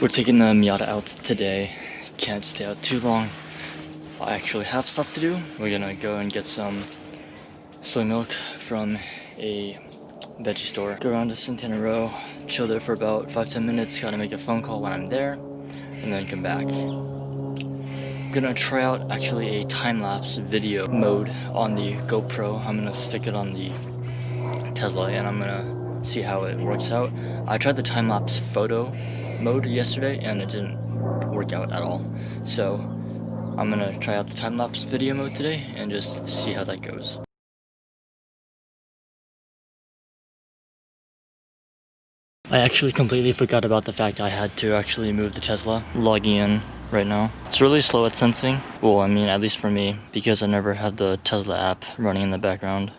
We're taking the Miata out today. Can't stay out too long. I actually have stuff to do. We're gonna go and get some soy milk from a veggie store. Go around to Santana Row, chill there for about 5-10 minutes. Gotta make a phone call when I'm there, and then come back. I'm gonna try out actually a time-lapse video mode on the GoPro. I'm gonna stick it on the Tesla and I'm gonna see how it works out. I tried the time-lapse photo mode yesterday and it didn't work out at all. So I'm gonna try out the time-lapse video mode today and just see how that goes. I actually completely forgot about the fact I had to actually move the Tesla. Logging in right now. It's really slow at sensing. Well, I mean, at least for me, because I never had the Tesla app running in the background.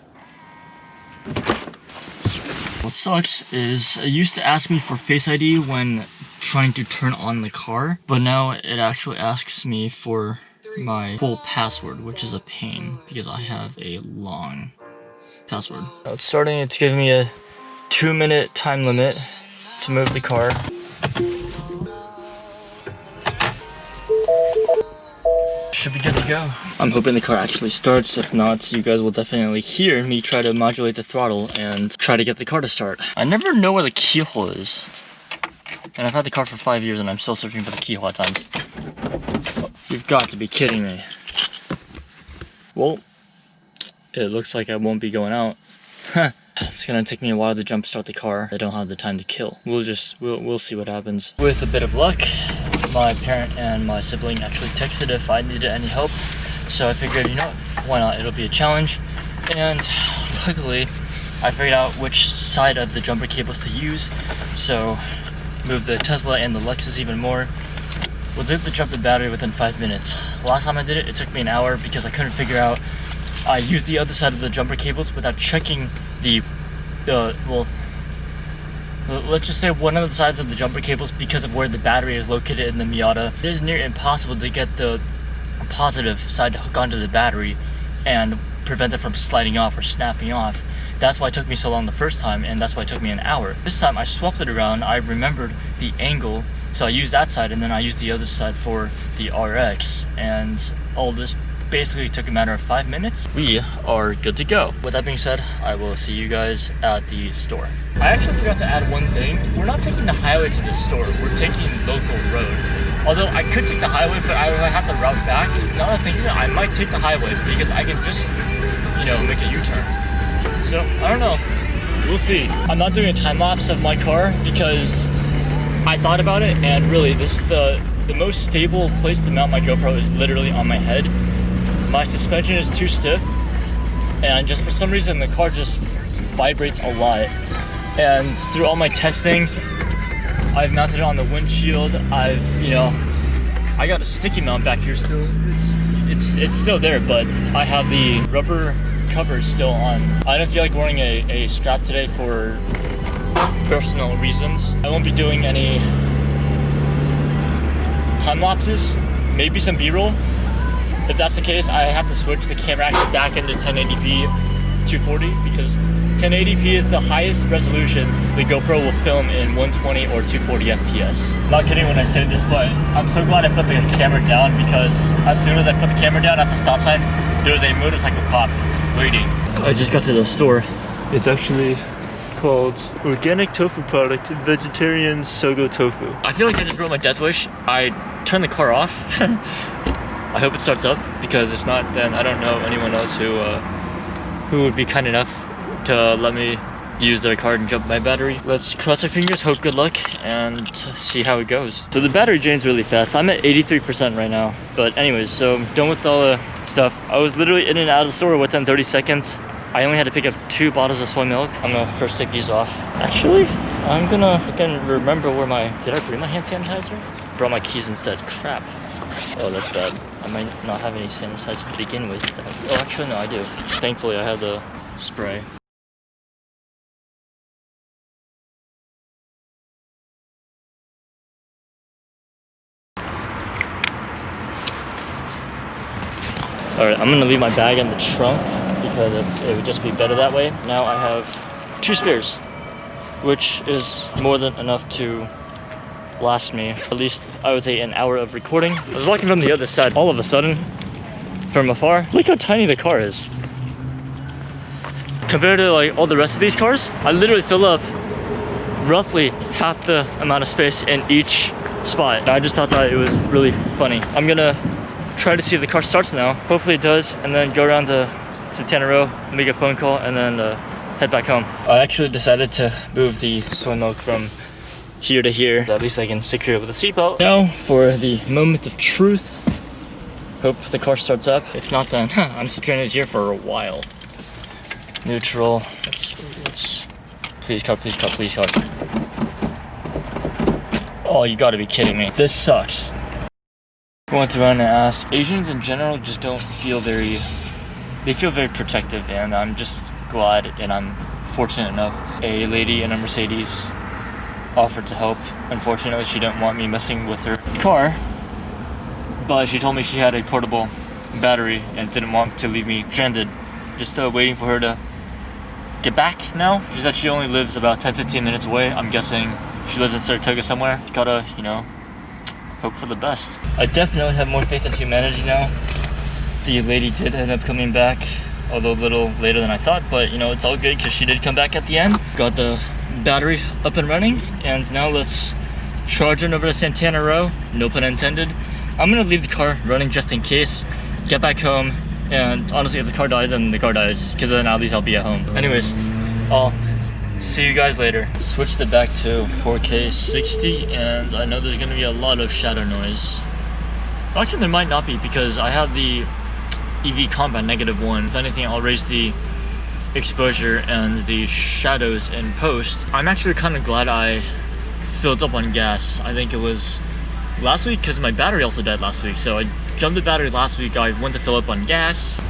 What sucks is it used to ask me for Face ID when trying to turn on the car, but now it actually asks me for my full password, which is a pain because I have a long password. Now it's starting, it's giving me a 2-minute time limit to move the car. Should be good to go. I'm hoping the car actually starts. If not, you guys will definitely hear me try to modulate the throttle and try to get the car to start. I never know where the keyhole is. And I've had the car for 5 years and I'm still searching for the keyhole at times. You've got to be kidding me. Well, it looks like I won't be going out. It's gonna take me a while to jump start the car. I don't have the time to kill. We'll see what happens. With a bit of luck, my parent and my sibling actually texted if I needed any help. So I figured, you know, why not? It'll be a challenge. And luckily, I figured out which side of the jumper cables to use. So moved the Tesla and the Lexus even more. Was able to jump the battery within 5 minutes. Last time I did it, it took me an hour because I couldn't figure out. I used the other side of the jumper cables without checking the, well, let's just say one of the sides of the jumper cables because of where the battery is located in the Miata. It is near impossible to get the positive side to hook onto the battery and prevent it from sliding off or snapping off. That's why it took me so long the first time, and that's why it took me an hour. This time I swapped it around. I remembered the angle, so I used that side and then I used the other side for the RX, and all this basically took a matter of 5 minutes. We are good to go. With that being said, I will see you guys at the store. I actually forgot to add one thing. We're not taking the highway to the store. We're taking local road. Although I could take the highway, but I would have to route back. Now that I'm thinking, I might take the highway because I can just, you know, make a U-turn. So, I don't know. We'll see. I'm not doing a time lapse of my car because I thought about it, and really, the most stable place to mount my GoPro is literally on my head. My suspension is too stiff, and just for some reason the car just vibrates a lot. And through all my testing, I've mounted it on the windshield. I got a sticky mount back here still. It's still there, but I have the rubber cover still on. I don't feel like wearing a strap today for personal reasons. I won't be doing any time lapses, maybe some B-roll. If that's the case, I have to switch the camera actually back into 1080p 240 because 1080p is the highest resolution the GoPro will film in 120 or 240 FPS. I'm not kidding when I say this, but I'm so glad I put the camera down because as soon as I put the camera down at the stop sign, there was a motorcycle cop waiting. I just got to the store. It's actually called Organic Tofu Product Vegetarian Sogo Tofu. I feel like I just wrote my death wish. I turned the car off. I hope it starts up because if not, then I don't know anyone else who would be kind enough to let me use their car and jump my battery. Let's cross our fingers, hope good luck, and see how it goes. So the battery drains really fast. I'm at 83% right now. But anyways, so I'm done with all the stuff. I was literally in and out of the store within 30 seconds. I only had to pick up 2 bottles of soy milk. I'm gonna first take these off. Actually, I'm gonna remember where did I bring my hand sanitizer? Brought my keys instead, crap. Oh, that's bad. I might not have any sanitizer to begin with. Oh, actually, no, I do. Thankfully, I have the spray. Alright, I'm gonna leave my bag in the trunk because it would just be better that way. Now I have 2 spares, which is more than enough to last me at least, I would say, an hour of recording. I was walking from the other side. All of a sudden, from afar, look how tiny the car is. Compared to like all the rest of these cars, I literally fill up roughly half the amount of space in each spot. I just thought that it was really funny. I'm gonna try to see if the car starts now. Hopefully it does, and then go around to Santana Row, make a phone call, and then head back home. I actually decided to move the soy milk from here to here. At least I can secure it with a seatbelt. Now for the moment of truth. Hope the car starts up. If not, then I'm stranded here for a while. Neutral. Let's please car, please car, please car. Oh, you gotta be kidding me. This sucks. I went around and asked. Asians in general just don't feel very, they feel very protective, and I'm just glad and I'm fortunate enough. A lady in a Mercedes offered to help. Unfortunately, she didn't want me messing with her car, but she told me she had a portable battery and didn't want to leave me stranded. Just waiting for her to get back now. She said she only lives about 10-15 minutes away. I'm guessing she lives in Saratoga somewhere. Gotta, you know, hope for the best. I definitely have more faith in humanity now. The lady did end up coming back, although a little later than I thought, but you know, it's all good because she did come back at the end. Got the battery up and running, and now let's charge it over to Santana Row, no pun intended. I'm gonna leave the car running just in case, get back home, and honestly, if the car dies, then the car dies, because then at least I'll be at home. Anyways, I'll see you guys later. Switched it back to 4K 60, and I know there's gonna be a lot of shadow noise. Actually, there might not be, because I have the EV Combat -1. If anything, I'll raise the exposure and the shadows in post. I'm actually kind of glad I filled up on gas. I think it was last week, because my battery also died last week, so I jumped the battery last week. I went to fill up on gas.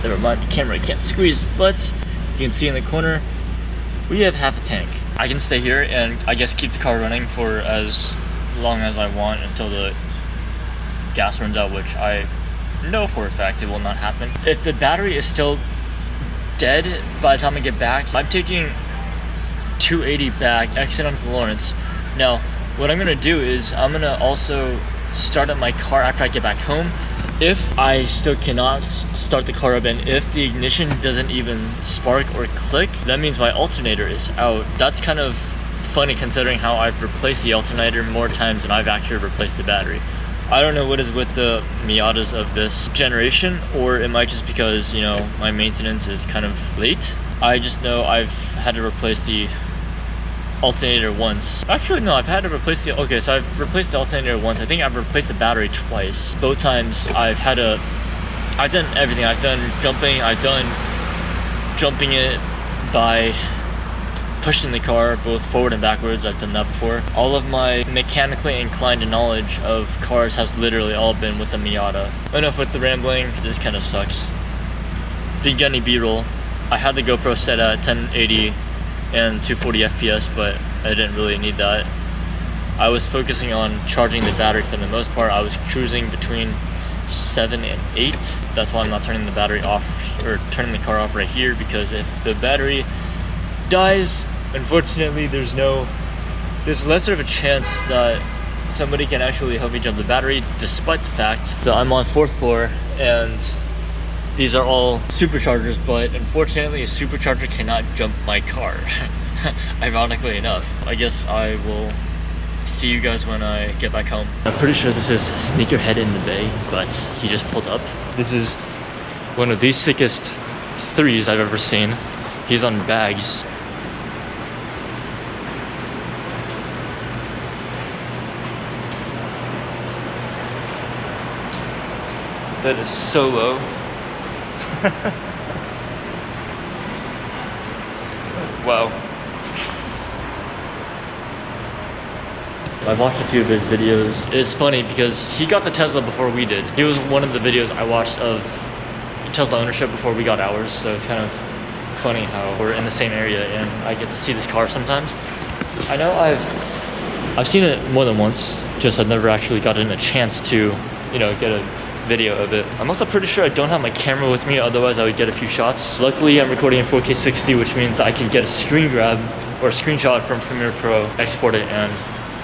Never mind, the camera can't squeeze, but you can see in the corner we have half a tank. I can stay here and I guess keep the car running for as long as I want until the gas runs out, which I know for a fact it will not happen. If the battery is still dead by the time I get back, I'm taking 280 back, exit onto Lawrence. Now, what I'm gonna do is I'm gonna also start up my car after I get back home. If I still cannot start the car up and if the ignition doesn't even spark or click, that means my alternator is out. That's kind of funny considering how I've replaced the alternator more times than I've actually replaced the battery. I don't know what is with the Miatas of this generation, or it might just because, you know, my maintenance is kind of late. I just know I've had to replace the alternator once. Actually, no, I've had to replace the, okay, so I've replaced the alternator once. I think I've replaced the battery twice. Both times I've done everything. I've done jumping it by pushing the car both forward and backwards. I've done that before. All of my mechanically inclined knowledge of cars has literally all been with the Miata. Enough with the rambling, this kind of sucks. Didn't get any B-roll. I had the GoPro set at 1080 and 240 FPS, but I didn't really need that. I was focusing on charging the battery for the most part. I was cruising between 7 and 8. That's why I'm not turning the battery off, or turning the car off right here, because if the battery dies, unfortunately there's lesser of a chance that somebody can actually help me jump the battery, despite the fact that I'm on 4th floor and these are all superchargers, but unfortunately a supercharger cannot jump my car. Ironically enough. I guess I will see you guys when I get back home. I'm pretty sure this is Sneakerhead in the Bay, but he just pulled up. This is one of the sickest threes I've ever seen. He's on bags. That is so low. Wow. I've watched a few of his videos. It's funny because he got the Tesla before we did. He was one of the videos I watched of Tesla ownership before we got ours, so it's kind of funny how we're in the same area and I get to see this car sometimes. I know I've seen it more than once, just I've never actually gotten a chance to, you know, get a video of it. I'm also pretty sure I don't have my camera with me, otherwise I would get a few shots. Luckily I'm recording in 4K 60, which means I can get a screen grab or screenshot from Premiere Pro, export it, and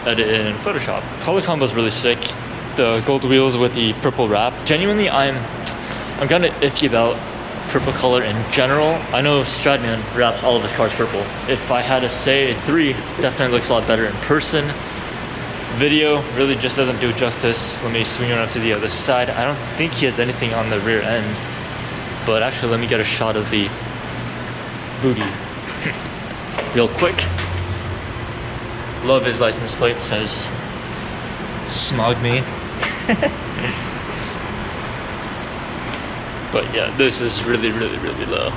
edit it in Photoshop. Color combo is really sick. The gold wheels with the purple wrap. Genuinely, I'm kind of iffy about purple color in general. I know Stradman wraps all of his cars purple. If I had to say, 3 definitely looks a lot better in person. Video really just doesn't do justice. Let me swing around to the other side. I don't think he has anything on the rear end, but actually let me get a shot of the booty real quick. Love his license plate, says smog me. But yeah, this is really low.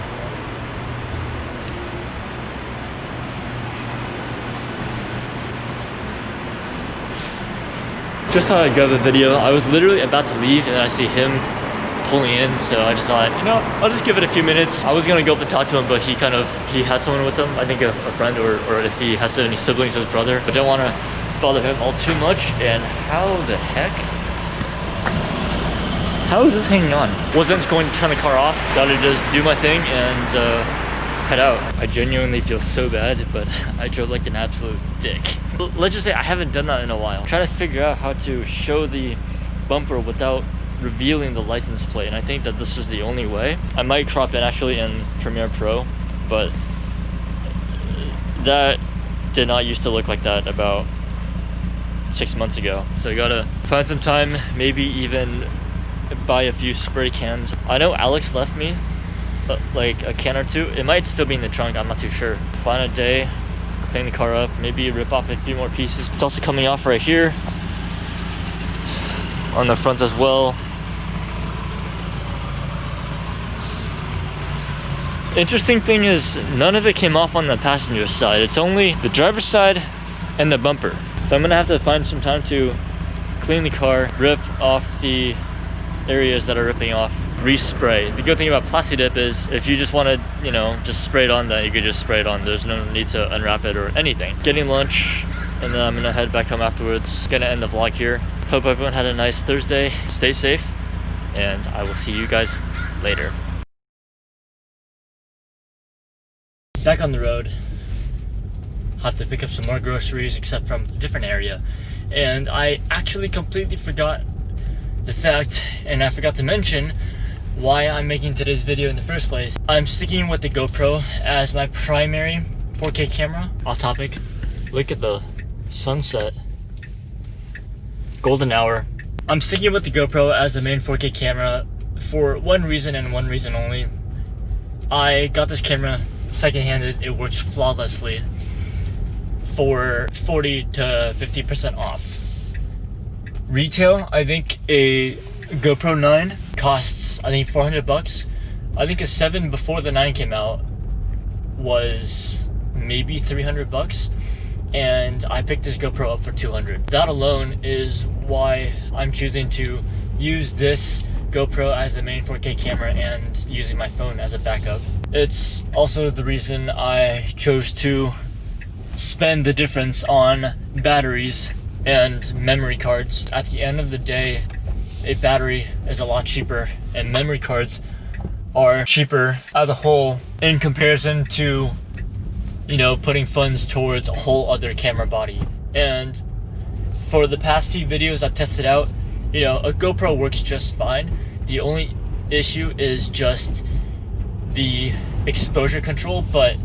Just thought I'd grab a video. I was literally about to leave and I see him pulling in, so I just thought, you know, I'll just give it a few minutes. I was gonna go up and talk to him, but he had someone with him, I think a friend, or if he has any siblings, his brother. But don't want to bother him all too much. And how the heck? How is this hanging on? Wasn't going to turn the car off. Gotta just do my thing and head out. I genuinely feel so bad, but I drove like an absolute dick. Let's just say I haven't done that in a while. I'm trying to figure out how to show the bumper without revealing the license plate, and I think that this is the only way. I might crop it actually in Premiere Pro, but that did not used to look like that about 6 months ago. So you gotta find some time, maybe even buy a few spray cans. I know Alex left me like a can or two. It might still be in the trunk, I'm not too sure. Find a day, clean the car up, maybe rip off a few more pieces. It's also coming off right here on the front as well. Interesting thing is, none of it came off on the passenger side. It's only the driver's side and the bumper. So I'm gonna have to find some time to clean the car, rip off the areas that are ripping off, respray. The good thing about Plastidip is if you just want to, you know, just spray it on, then you could just spray it on. There's no need to unwrap it or anything. Getting lunch, and then I'm gonna head back home afterwards. Gonna end the vlog here. Hope everyone had a nice Thursday. Stay safe, and I will see you guys later. Back on the road. Have to pick up some more groceries, except from a different area. And I actually completely forgot the fact, and I forgot to mention why I'm making today's video in the first place. I'm sticking with the GoPro as my primary 4K camera. Off topic, look at the sunset. Golden hour. I'm sticking with the GoPro as the main 4K camera for one reason and one reason only. I got this camera second-handed. It works flawlessly for 40 to 50% off. Retail, I think a GoPro 9 costs, I think, $400. I think a 7 before the 9 came out was maybe $300, and I picked this GoPro up for $200. That alone is why I'm choosing to use this GoPro as the main 4K camera and using my phone as a backup. It's also the reason I chose to spend the difference on batteries and memory cards. At the end of the day, a battery is a lot cheaper, and memory cards are cheaper as a whole in comparison to, you know, putting funds towards a whole other camera body. And for the past few videos I've tested out, you know, a GoPro works just fine. The only issue is just the exposure control, but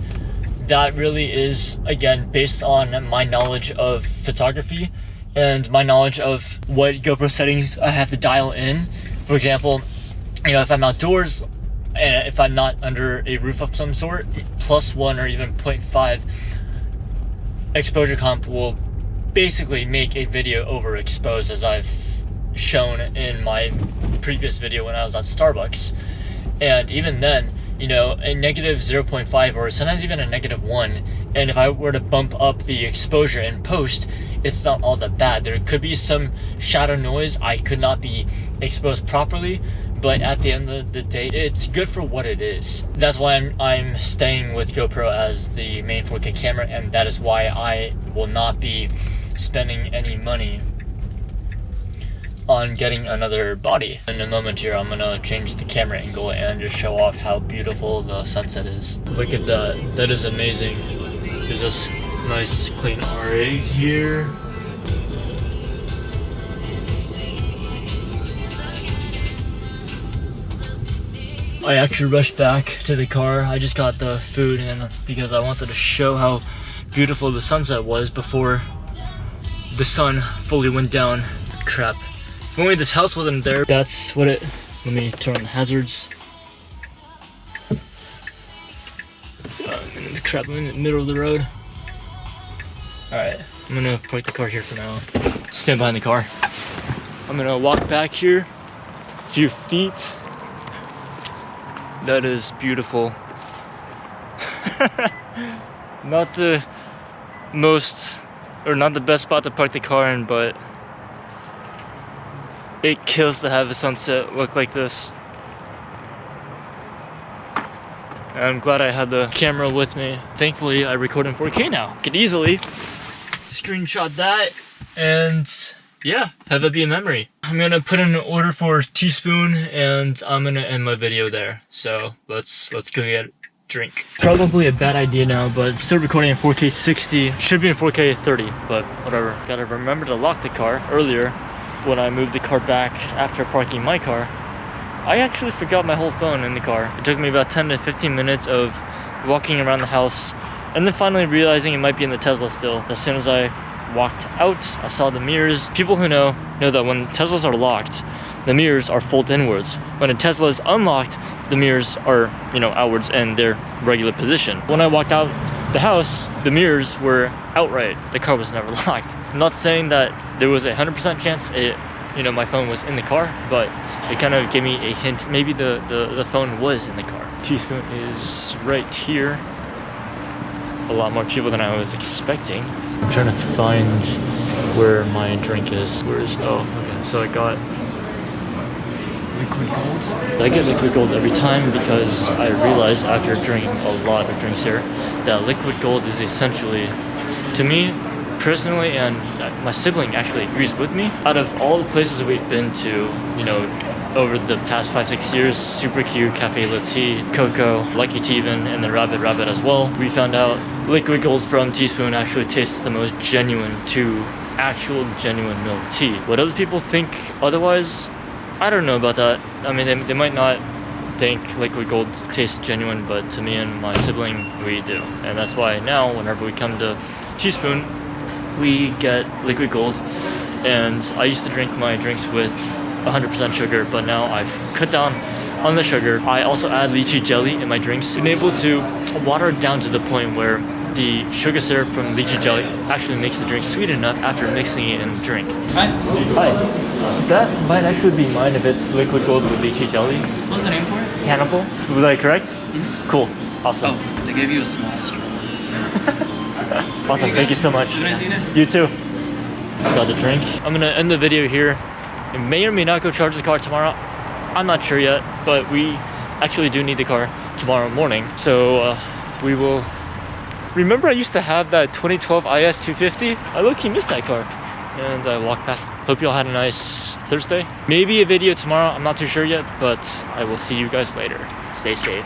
that really is, again, based on my knowledge of photography and my knowledge of what GoPro settings I have to dial in. For example, you know, if I'm outdoors and if I'm not under a roof of some sort, +1 or even 0.5 exposure comp will basically make a video overexposed, as I've shown in my previous video when I was at Starbucks. And even then, you know, a -0.5 or sometimes even a -1, and if I were to bump up the exposure in post, it's not all that bad. There could be some shadow noise, I could not be exposed properly, but at the end of the day, it's good for what it is. That's why I'm staying with GoPro as the main 4K camera, and that is why I will not be spending any money on getting another body. In a moment here, I'm gonna change the camera angle and just show off how beautiful the sunset is. Look at that, that is amazing. There's this nice clean RA here. I actually rushed back to the car. I just got the food in because I wanted to show how beautiful the sunset was before the sun fully went down. Crap. If only this house wasn't there. That's what it... Let me turn on the hazards. Crap, I'm in the middle of the road. Alright, I'm gonna park the car here for now. Stand behind the car. I'm gonna walk back here a few feet. That is beautiful. Not the most, or not the best spot to park the car in, but it kills to have a sunset look like this. And I'm glad I had the camera with me. Thankfully, I record in 4K now. Could easily screenshot that and yeah, have it be a memory. I'm gonna put in an order for Teaspoon and I'm gonna end my video there. So let's go get a drink. Probably a bad idea now, but I'm still recording in 4K 60. Should be in 4K 30, but whatever. Gotta remember to lock the car. Earlier, when I moved the car back after parking my car, I actually forgot my whole phone in the car. It took me about 10 to 15 minutes of walking around the house and then finally realizing it might be in the Tesla still. As soon as I walked out, I saw the mirrors. People who know that when Teslas are locked, the mirrors are folded inwards. When a Tesla is unlocked, the mirrors are, outwards in their regular position. When I walked out the house, the mirrors were outright. The car was never locked. I'm not saying that there was a 100% chance my phone was in the car, but it kind of gave me a hint. Maybe the phone was in the car. Teaspoon is right here. A lot more people than I was expecting. I'm trying to find where my drink is. Where is, oh, okay. So I got Liquid Gold. I get Liquid Gold every time because I realized after drinking a lot of drinks here that Liquid Gold is essentially, to me personally, and my sibling actually agrees with me, out of all the places we've been to, over the past 5-6 years, Super Q, Cafe Latte, Coco, Lucky Teven, and then Rabbit as well, we found out Liquid Gold from Teaspoon actually tastes the most genuine to actual genuine milk tea. What other people think otherwise, I don't know about that. I mean, they might not think Liquid Gold tastes genuine, but to me and my sibling, we do. And that's why now, whenever we come to Teaspoon, we get Liquid Gold. And I used to drink my drinks with 100% sugar, but now I've cut down on the sugar. I also add lychee jelly in my drinks. Been able to water it down to the point where the sugar syrup from lychee jelly actually makes the drink sweet enough after mixing it in the drink. Hi. Hi. That might actually be mine if it's Liquid Gold with lychee jelly. What's the name for it? Hannibal. Was I correct? Mm-hmm. Cool. Awesome. Oh, they gave you a small straw. Awesome. Thank you so much. Have a nice evening. You too. Got the drink. I'm gonna end the video here. I may or may not go charge the car tomorrow. I'm not sure yet, but we actually do need the car tomorrow morning. So we will... Remember I used to have that 2012 IS 250? I low-key missed that car. And I walked past. Hope you all had a nice Thursday. Maybe a video tomorrow, I'm not too sure yet, but I will see you guys later. Stay safe.